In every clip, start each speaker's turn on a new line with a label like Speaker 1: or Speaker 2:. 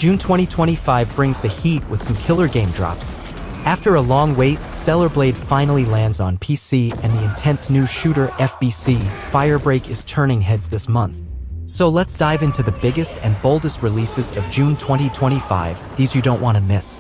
Speaker 1: June 2025 brings the heat with some killer game drops. After a long wait, Stellar Blade finally lands on PC, and the intense new shooter FBC, Firebreak, is turning heads this month. So let's dive into the biggest and boldest releases of June 2025, these you don't want to miss.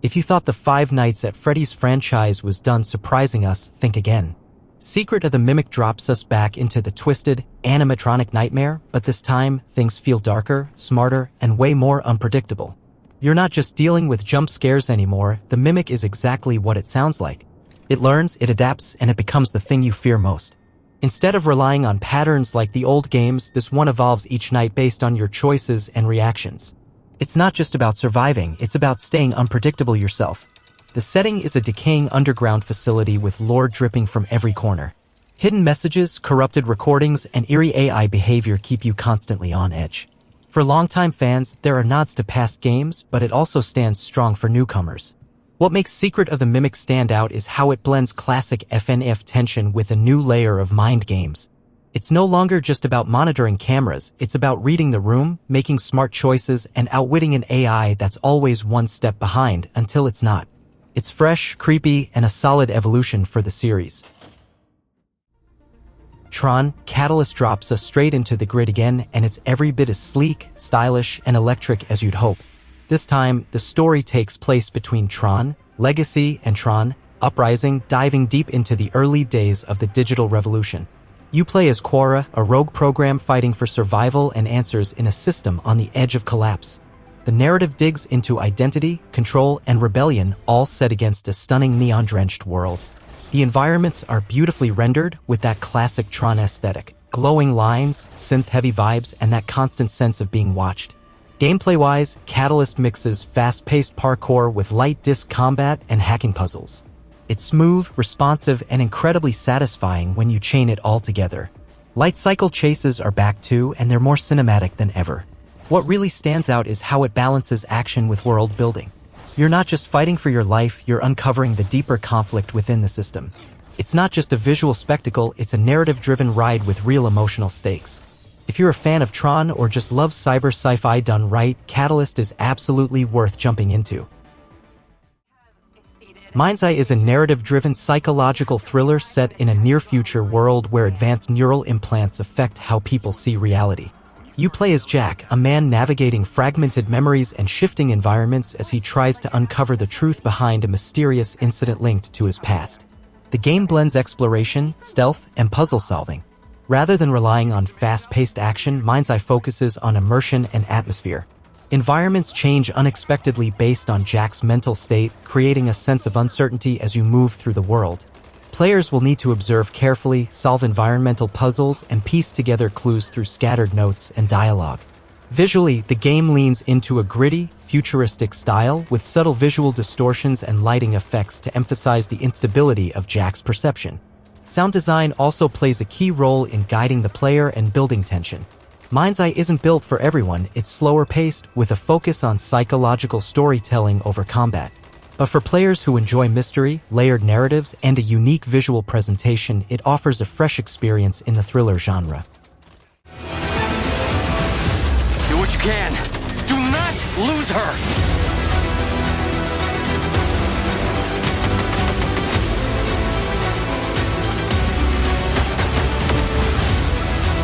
Speaker 1: If you thought the Five Nights at Freddy's franchise was done surprising us, think again. Secret of the Mimic drops us back into the twisted, animatronic nightmare, but this time, things feel darker, smarter, and way more unpredictable. You're not just dealing with jump scares anymore, the Mimic is exactly what it sounds like. It learns, it adapts, and it becomes the thing you fear most. Instead of relying on patterns like the old games, this one evolves each night based on your choices and reactions. It's not just about surviving, it's about staying unpredictable yourself. The setting is a decaying underground facility with lore dripping from every corner. Hidden messages, corrupted recordings, and eerie AI behavior keep you constantly on edge. For longtime fans, there are nods to past games, but it also stands strong for newcomers. What makes Secret of the Mimic stand out is how it blends classic FNF tension with a new layer of mind games. It's no longer just about monitoring cameras, it's about reading the room, making smart choices, and outwitting an AI that's always one step behind until it's not. It's fresh, creepy, and a solid evolution for the series. Tron, Catalyst drops us straight into the grid again, and it's every bit as sleek, stylish, and electric as you'd hope. This time, the story takes place between Tron, Legacy, and Tron, Uprising, diving deep into the early days of the digital revolution. You play as Quora, a rogue program fighting for survival and answers in a system on the edge of collapse. The narrative digs into identity, control, and rebellion, all set against a stunning neon-drenched world. The environments are beautifully rendered with that classic Tron aesthetic, glowing lines, synth-heavy vibes, and that constant sense of being watched. Gameplay-wise, Catalyst mixes fast-paced parkour with light disc combat and hacking puzzles. It's smooth, responsive, and incredibly satisfying when you chain it all together. Light cycle chases are back too, and they're more cinematic than ever. What really stands out is how it balances action with world building. You're not just fighting for your life, you're uncovering the deeper conflict within the system. It's not just a visual spectacle, it's a narrative-driven ride with real emotional stakes. If you're a fan of Tron or just love cyber sci-fi done right, Catalyst is absolutely worth jumping into. MindsEYE is a narrative-driven psychological thriller set in a near-future world where advanced neural implants affect how people see reality. You play as Jack, a man navigating fragmented memories and shifting environments as he tries to uncover the truth behind a mysterious incident linked to his past. The game blends exploration, stealth, and puzzle solving. Rather than relying on fast-paced action, MindsEYE focuses on immersion and atmosphere. Environments change unexpectedly based on Jack's mental state, creating a sense of uncertainty as you move through the world. Players will need to observe carefully, solve environmental puzzles, and piece together clues through scattered notes and dialogue. Visually, the game leans into a gritty, futuristic style with subtle visual distortions and lighting effects to emphasize the instability of Jack's perception. Sound design also plays a key role in guiding the player and building tension. MindsEYE isn't built for everyone, it's slower paced, with a focus on psychological storytelling over combat. But for players who enjoy mystery, layered narratives, and a unique visual presentation, it offers a fresh experience in the thriller genre.
Speaker 2: Do what you can. Do not lose her!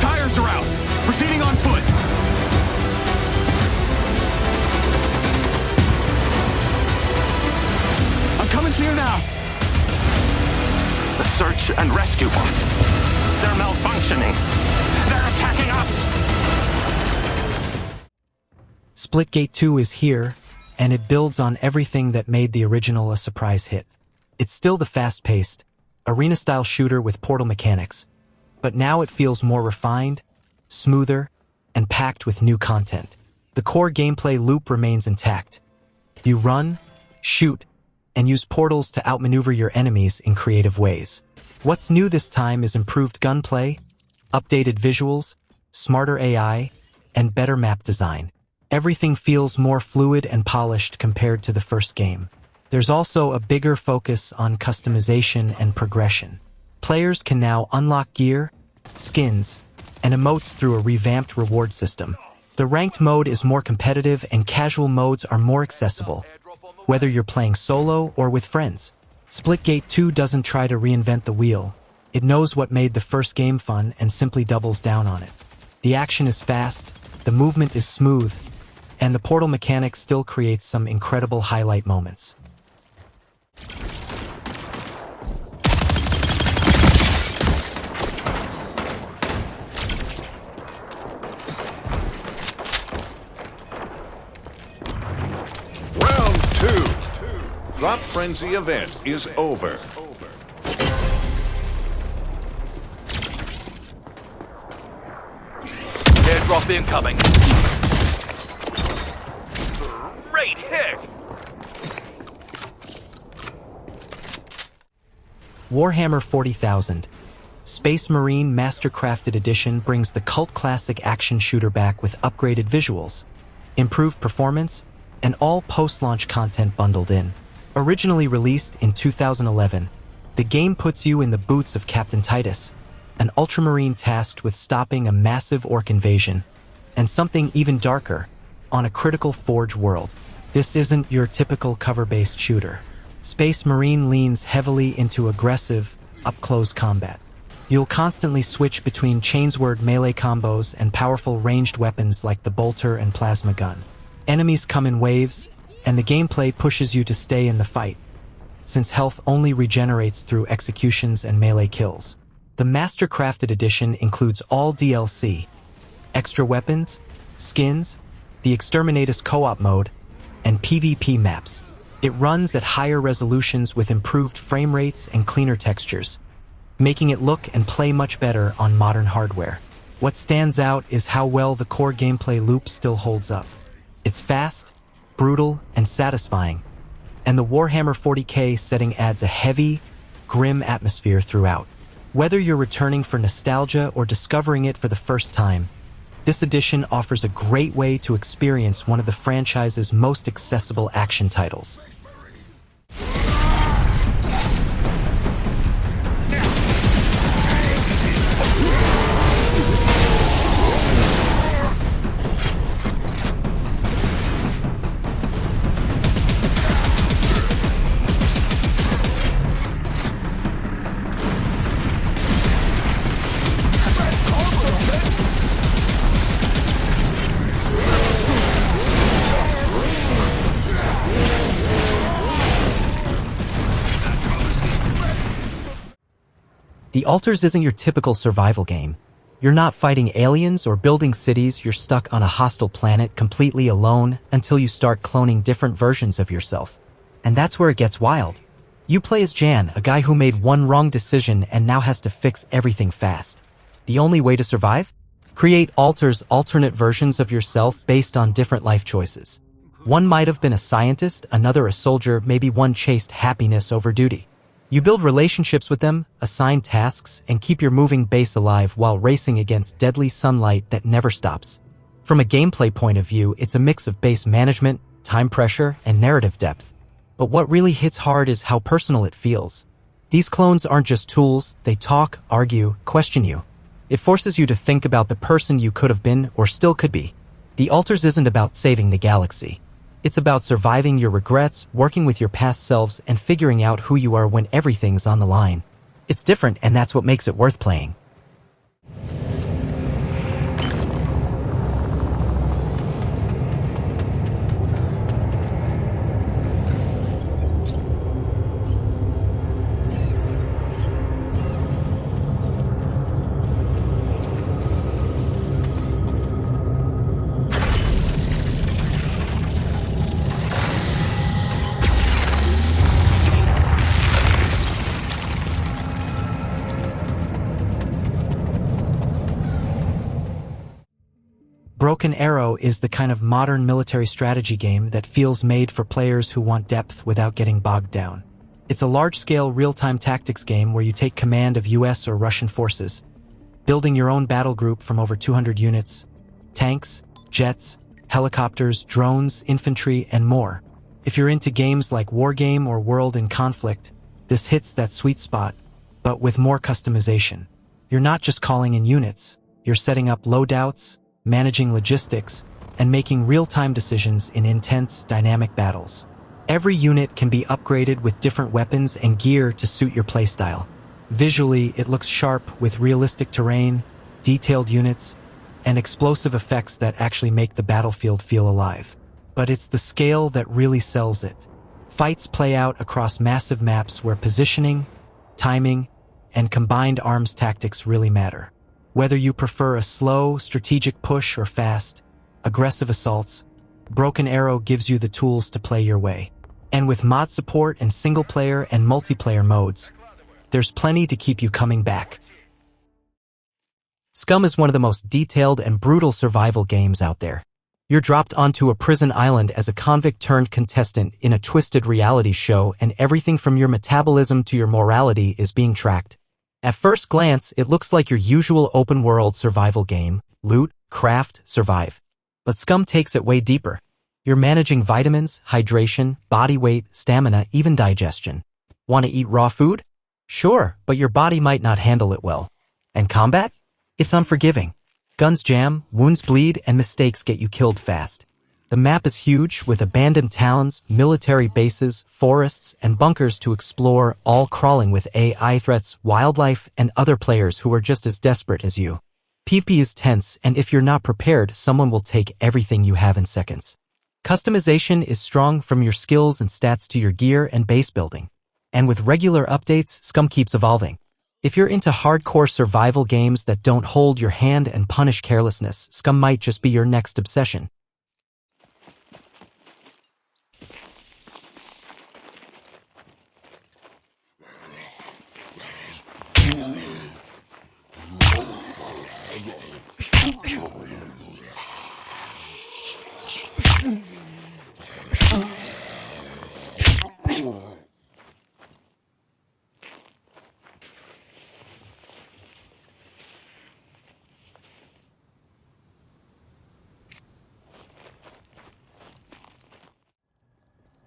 Speaker 2: Tires are out! Proceeding on foot! I'm coming to you now! The search and rescue bots. They're malfunctioning. They're attacking us!
Speaker 1: Splitgate 2 is here, and it builds on everything that made the original a surprise hit. It's still the fast-paced, arena-style shooter with portal mechanics, but now it feels more refined, smoother, and packed with new content. The core gameplay loop remains intact. You run, shoot, and use portals to outmaneuver your enemies in creative ways. What's new this time is improved gunplay, updated visuals, smarter AI, and better map design. Everything feels more fluid and polished compared to the first game. There's also a bigger focus on customization and progression. Players can now unlock gear, skins, and emotes through a revamped reward system. The ranked mode is more competitive and casual modes are more accessible, whether you're playing solo or with friends. Splitgate 2 doesn't try to reinvent the wheel. It knows what made the first game fun and simply doubles down on it. The action is fast, the movement is smooth, and the portal mechanic still creates some incredible highlight moments.
Speaker 3: Round 2. Drop Frenzy event is over.
Speaker 4: Airdrop incoming. Great hit!
Speaker 1: Warhammer 40,000. Space Marine Mastercrafted Edition brings the cult classic action shooter back with upgraded visuals, improved performance, and all post-launch content bundled in. Originally released in 2011, the game puts you in the boots of Captain Titus, an ultramarine tasked with stopping a massive orc invasion, and something even darker, on a critical Forge world. This isn't your typical cover-based shooter. Space Marine leans heavily into aggressive, up-close combat. You'll constantly switch between chainsword melee combos and powerful ranged weapons like the bolter and plasma gun. Enemies come in waves, and the gameplay pushes you to stay in the fight, since health only regenerates through executions and melee kills. The Mastercrafted Edition includes all DLC, extra weapons, skins, the Exterminatus co-op mode, and PvP maps. It runs at higher resolutions with improved frame rates and cleaner textures, making it look and play much better on modern hardware. What stands out is how well the core gameplay loop still holds up. It's fast, brutal, and satisfying, and the Warhammer 40K setting adds a heavy, grim atmosphere throughout. Whether you're returning for nostalgia or discovering it for the first time, this edition offers a great way to experience one of the franchise's most accessible action titles. The Altars isn't your typical survival game. You're not fighting aliens or building cities, you're stuck on a hostile planet completely alone until you start cloning different versions of yourself. And that's where it gets wild. You play as Jan, a guy who made one wrong decision and now has to fix everything fast. The only way to survive? Create altars, alternate versions of yourself based on different life choices. One might have been a scientist, another a soldier, maybe one chased happiness over duty. You build relationships with them, assign tasks, and keep your moving base alive while racing against deadly sunlight that never stops. From a gameplay point of view, it's a mix of base management, time pressure, and narrative depth. But what really hits hard is how personal it feels. These clones aren't just tools, they talk, argue, question you. It forces you to think about the person you could have been or still could be. The Altars isn't about saving the galaxy. It's about surviving your regrets, working with your past selves, and figuring out who you are when everything's on the line. It's different, and that's what makes it worth playing. Broken Arrow is the kind of modern military strategy game that feels made for players who want depth without getting bogged down. It's a large-scale real-time tactics game where you take command of US or Russian forces, building your own battle group from over 200 units, tanks, jets, helicopters, drones, infantry, and more. If you're into games like Wargame or World in Conflict, this hits that sweet spot, but with more customization. You're not just calling in units, you're setting up loadouts, managing logistics, and making real-time decisions in intense, dynamic battles. Every unit can be upgraded with different weapons and gear to suit your playstyle. Visually, it looks sharp with realistic terrain, detailed units, and explosive effects that actually make the battlefield feel alive. But it's the scale that really sells it. Fights play out across massive maps where positioning, timing, and combined arms tactics really matter. Whether you prefer a slow, strategic push or fast, aggressive assaults, Broken Arrow gives you the tools to play your way. And with mod support and single-player and multiplayer modes, there's plenty to keep you coming back. SCUM is one of the most detailed and brutal survival games out there. You're dropped onto a prison island as a convict-turned-contestant in a twisted reality show, and everything from your metabolism to your morality is being tracked. At first glance, it looks like your usual open-world survival game: loot, craft, survive. But SCUM takes it way deeper. You're managing vitamins, hydration, body weight, stamina, even digestion. Want to eat raw food? Sure, but your body might not handle it well. And combat? It's unforgiving. Guns jam, wounds bleed, and mistakes get you killed fast. The map is huge, with abandoned towns, military bases, forests, and bunkers to explore, all crawling with AI threats, wildlife, and other players who are just as desperate as you. PvP is tense, and if you're not prepared, someone will take everything you have in seconds. Customization is strong, from your skills and stats to your gear and base building. And with regular updates, SCUM keeps evolving. If you're into hardcore survival games that don't hold your hand and punish carelessness, SCUM might just be your next obsession.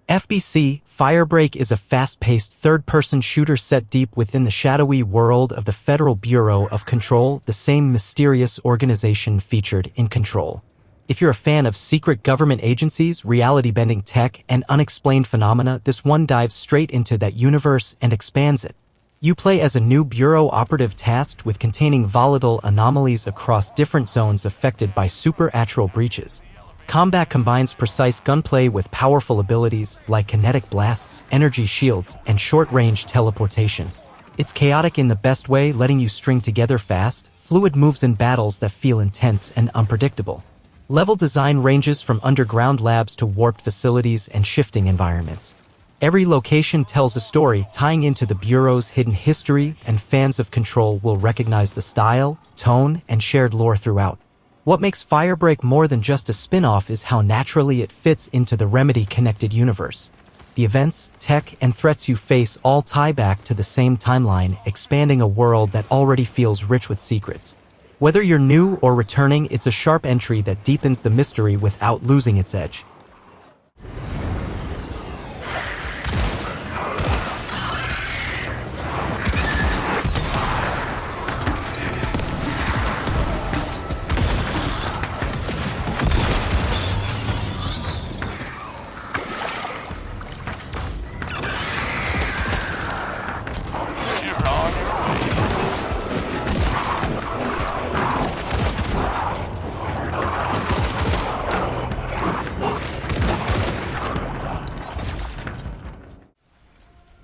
Speaker 1: FBC, Firebreak is a fast-paced third-person shooter set deep within the shadowy world of the Federal Bureau of Control, the same mysterious organization featured in Control. If you're a fan of secret government agencies, reality-bending tech, and unexplained phenomena, this one dives straight into that universe and expands it. You play as a new Bureau operative tasked with containing volatile anomalies across different zones affected by supernatural breaches. Combat combines precise gunplay with powerful abilities like kinetic blasts, energy shields, and short-range teleportation. It's chaotic in the best way, letting you string together fast, fluid moves in battles that feel intense and unpredictable. Level design ranges from underground labs to warped facilities and shifting environments. Every location tells a story, tying into the Bureau's hidden history, and fans of Control will recognize the style, tone, and shared lore throughout. What makes Firebreak more than just a spin-off is how naturally it fits into the Remedy-connected universe. The events, tech, and threats you face all tie back to the same timeline, expanding a world that already feels rich with secrets. Whether you're new or returning, it's a sharp entry that deepens the mystery without losing its edge.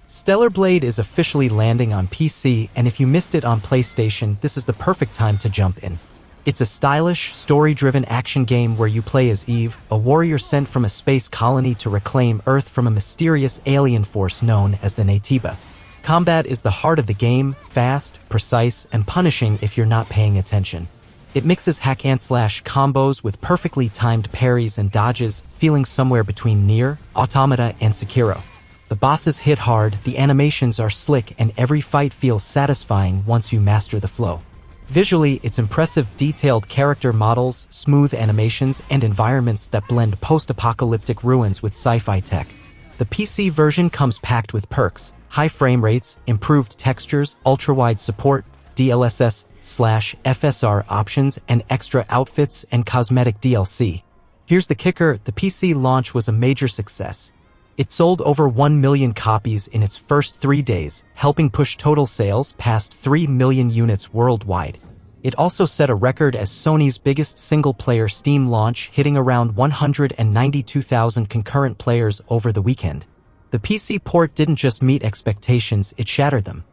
Speaker 1: Stellar Blade is officially landing on PC, and if you missed it on PlayStation, this is the perfect time to jump in. It's a stylish, story-driven action game where you play as Eve, a warrior sent from a space colony to reclaim Earth from a mysterious alien force known as the Natiba. Combat is the heart of the game, fast, precise, and punishing if you're not paying attention. It mixes hack-and-slash combos with perfectly timed parries and dodges, feeling somewhere between Nier, Automata, and Sekiro. The bosses hit hard, the animations are slick, and every fight feels satisfying once you master the flow. Visually, it's impressive, detailed character models, smooth animations, and environments that blend post-apocalyptic ruins with sci-fi tech. The PC version comes packed with perks: high frame rates, improved textures, ultra-wide support, DLSS, FSR options and extra outfits and cosmetic DLC. Here's the kicker, the PC launch was a major success. It sold over 1 million copies in its first 3 days, helping push total sales past 3 million units worldwide. It also set a record as Sony's biggest single-player Steam launch, hitting around 192,000 concurrent players over the weekend. The PC port didn't just meet expectations, it shattered them.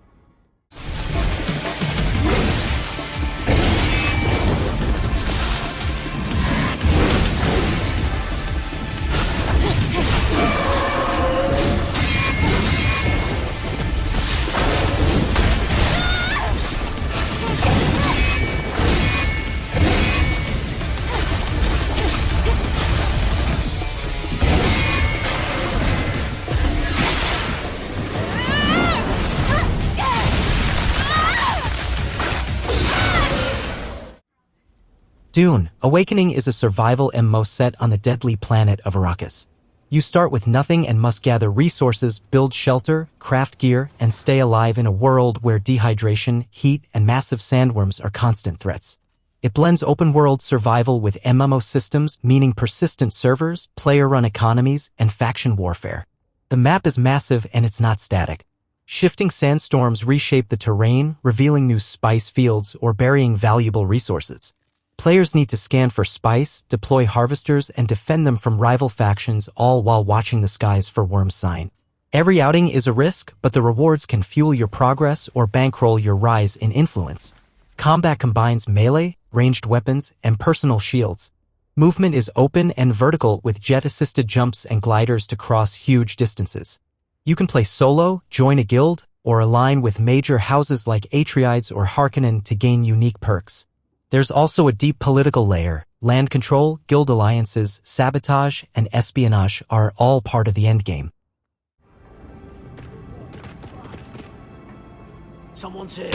Speaker 1: Dune: Awakening is a survival MMO set on the deadly planet of Arrakis. You start with nothing and must gather resources, build shelter, craft gear, and stay alive in a world where dehydration, heat, and massive sandworms are constant threats. It blends open-world survival with MMO systems, meaning persistent servers, player-run economies, and faction warfare. The map is massive and it's not static. Shifting sandstorms reshape the terrain, revealing new spice fields or burying valuable resources. Players need to scan for spice, deploy harvesters, and defend them from rival factions, all while watching the skies for worm sign. Every outing is a risk, but the rewards can fuel your progress or bankroll your rise in influence. Combat combines melee, ranged weapons, and personal shields. Movement is open and vertical with jet-assisted jumps and gliders to cross huge distances. You can play solo, join a guild, or align with major houses like Atreides or Harkonnen to gain unique perks. There's also a deep political layer. Land control, guild alliances, sabotage, and espionage are all part of the endgame.
Speaker 5: Someone's here.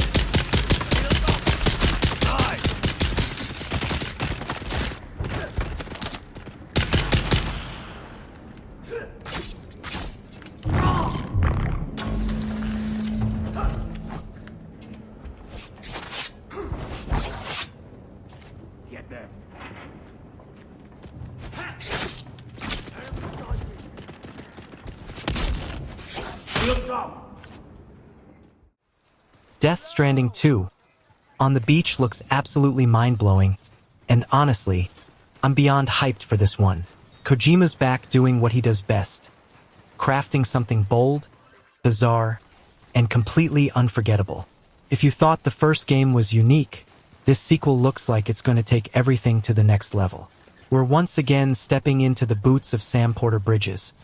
Speaker 5: Get them. Shields up.
Speaker 1: Death Stranding 2. On the beach looks absolutely mind-blowing, and honestly, I'm beyond hyped for this one. Kojima's back doing what he does best. Crafting something bold, bizarre, and completely unforgettable. If you thought the first game was unique, this sequel looks like it's going to take everything to the next level. We're once again stepping into the boots of Sam Porter Bridges.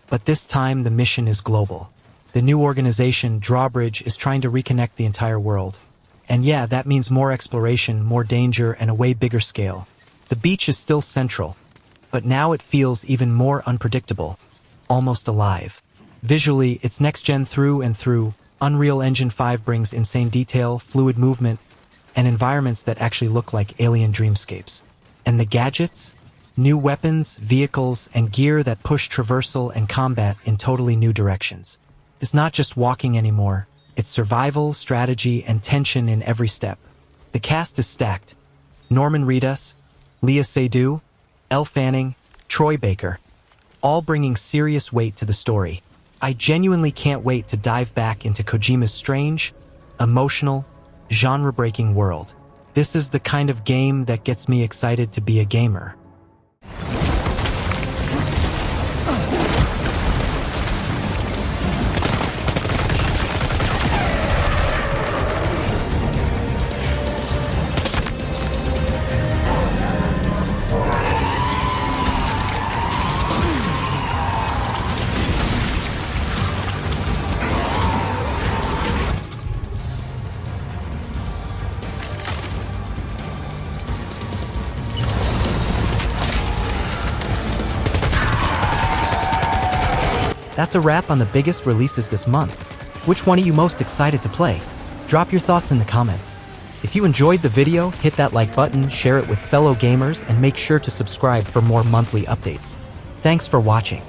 Speaker 1: But this time the mission is global. The new organization, Drawbridge, is trying to reconnect the entire world. And yeah, that means more exploration, more danger, and a way bigger scale. The beach is still central, but now it feels even more unpredictable, almost alive. Visually, it's next-gen through and through. Unreal Engine 5 brings insane detail, fluid movement, and environments that actually look like alien dreamscapes. And the gadgets? New weapons, vehicles, and gear that push traversal and combat in totally new directions. It's not just walking anymore, it's survival, strategy, and tension in every step. The cast is stacked. Norman Reedus, Leah Seydoux, Elle Fanning, Troy Baker, all bringing serious weight to the story. I genuinely can't wait to dive back into Kojima's strange, emotional, genre-breaking world. This is the kind of game that gets me excited to be a gamer. That's a wrap on the biggest releases this month. Which one are you most excited to play? Drop your thoughts in the comments. If you enjoyed the video, hit that like button, share it with fellow gamers, and make sure to subscribe for more monthly updates. Thanks for watching.